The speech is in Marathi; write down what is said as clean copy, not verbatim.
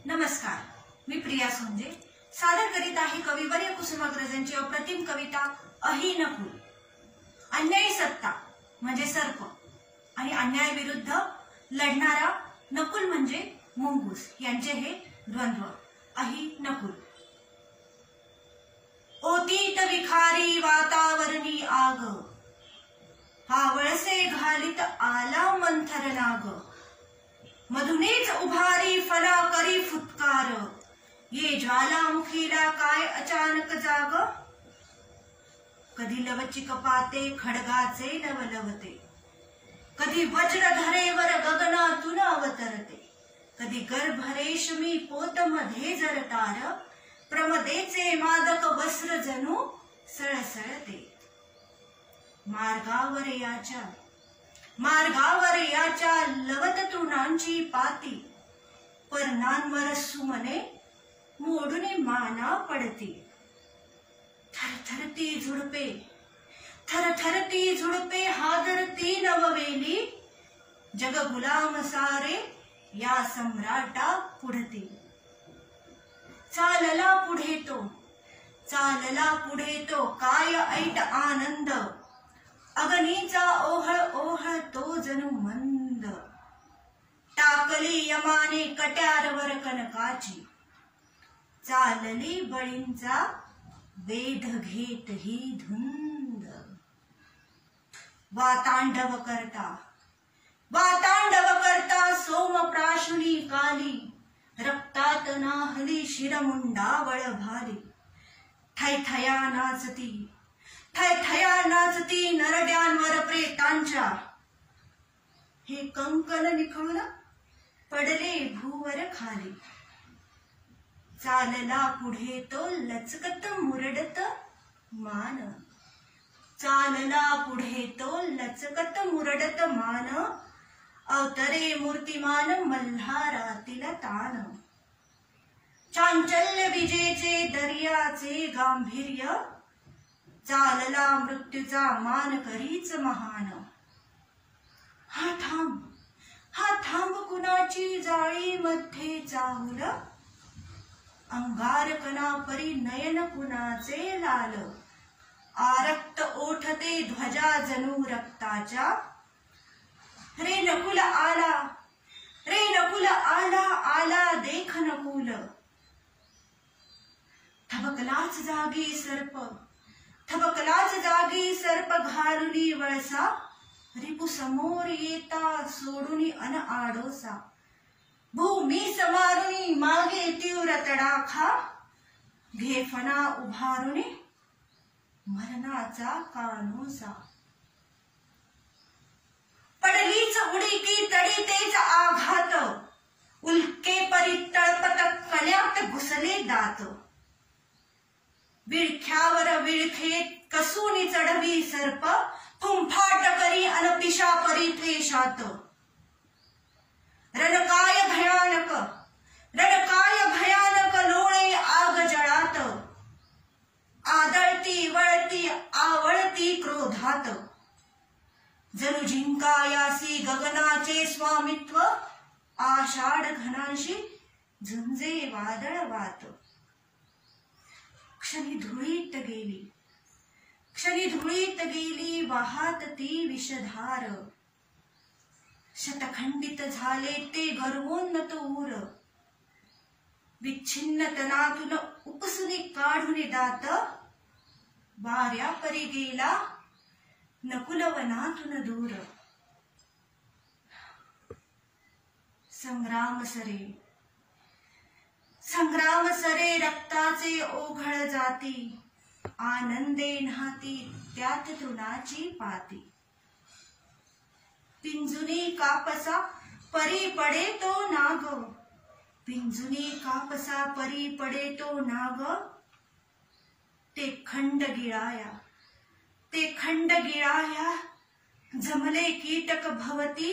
नमस्कार, मी प्रिया सोंजे सादर करीत आहे कविवर्य कुसुमाग्रजांची अप्रतिम कविता अहि नकुल। अन्यायी सत्ता म्हणजे सर्प आणि अन्यायाविरुद्ध लढणारा नकुल म्हणजे मुंगूस यांचे हे द्वंद्व अहि नकुल। ओतीत विखारी वातावरणी आग, हावळसे घालित आला मंथर नाग, मधुनेच उभारी फला करी फुत्कार, ये ज्वालामुखीला काय अचानक जाग। कधी लवचिक पाते खडगाचे लवलवते, कधी वज्र धरेवर गगनातून अवतरते, कधी गर्भ रेशमी पोत मध्ये जरतार, प्रमदेचे मादक वस्त्र जणू सळसळते। मार्गावर याच्या लवत तृणांची पाती, पर्णांवर सुमने मोडून माना पडती। थरथरती झुडपे हादरती नववेली, जग गुलाम सारे या सम्राटा पुढती। चालला पुढे तो काय ऐट आनंद, अग्नीचा ओहळ ओहळ तो जणू मंद। टाकली यमाने कट्यारवर कनकाची, चालली बळींचा वेध घेत ही धुंद। वातांडव करता सोमप्राशुनी काली, रक्तात नाहली शिरमुंडावळ भाली। थैथया नाचती नरड्यांवर प्रेतांच्या, हे कंकण निखळून पडले भूवर खाली। चालला पुढे तो लचकत मुरडत मान, अवतरे मूर्तिमान मल्हारातील तान। चांचल्य विजेचे दर्याचे गांभीर्य, चालला मृत्यूचा मान करीच महान। हा थांब कुणाची जाळी मध्ये चाहुल, अंगारकना परी नयन कुणाचे लाल। आरक्त ओठते ध्वजा जणू रक्ताच्या, रे नकुल आला देख नकुल। थबकलाच जागी सर्प घालुनी वळसा, रिपू समोर येता सोडूनी अन आडोसा। भूमी समारुनी मागे तीव्र तडाखा, घेफणा उभारुनी मरणाचा कानोसा। पडलीच उडी की तडी तेच आघात, उल्के परी तळपत कण्यात घुसले दात। विळख्यावर विळखे कसूनी चढवी सर्प, फुंफाट करी अन पिशा परी त्वेषात। रणकाय भयानक लोळे आग जळात, आदळती वळती आवळती क्रोधात। जणू जिंकायासी गगनाचे स्वामित्व, आषाढ घनांशी झुंजे वादळ वात। क्षणी धुळीत गेली वाहात ती विषधार, शतखंडित झाले ते गर्वोन्नत ऊर। विच्छिन्न तनातून उपसुनी काढून दात, वाऱ्या परी गेला नकुलवनातून दूर। संग्राम सरे रक्ताचे ओघळ जाती, आनंदे न्हाती त्यात तृणाची पाती। पिंजुनी कापसा परी पडे तो नाग, ते खंड गिळाया जमले कीटक भवती।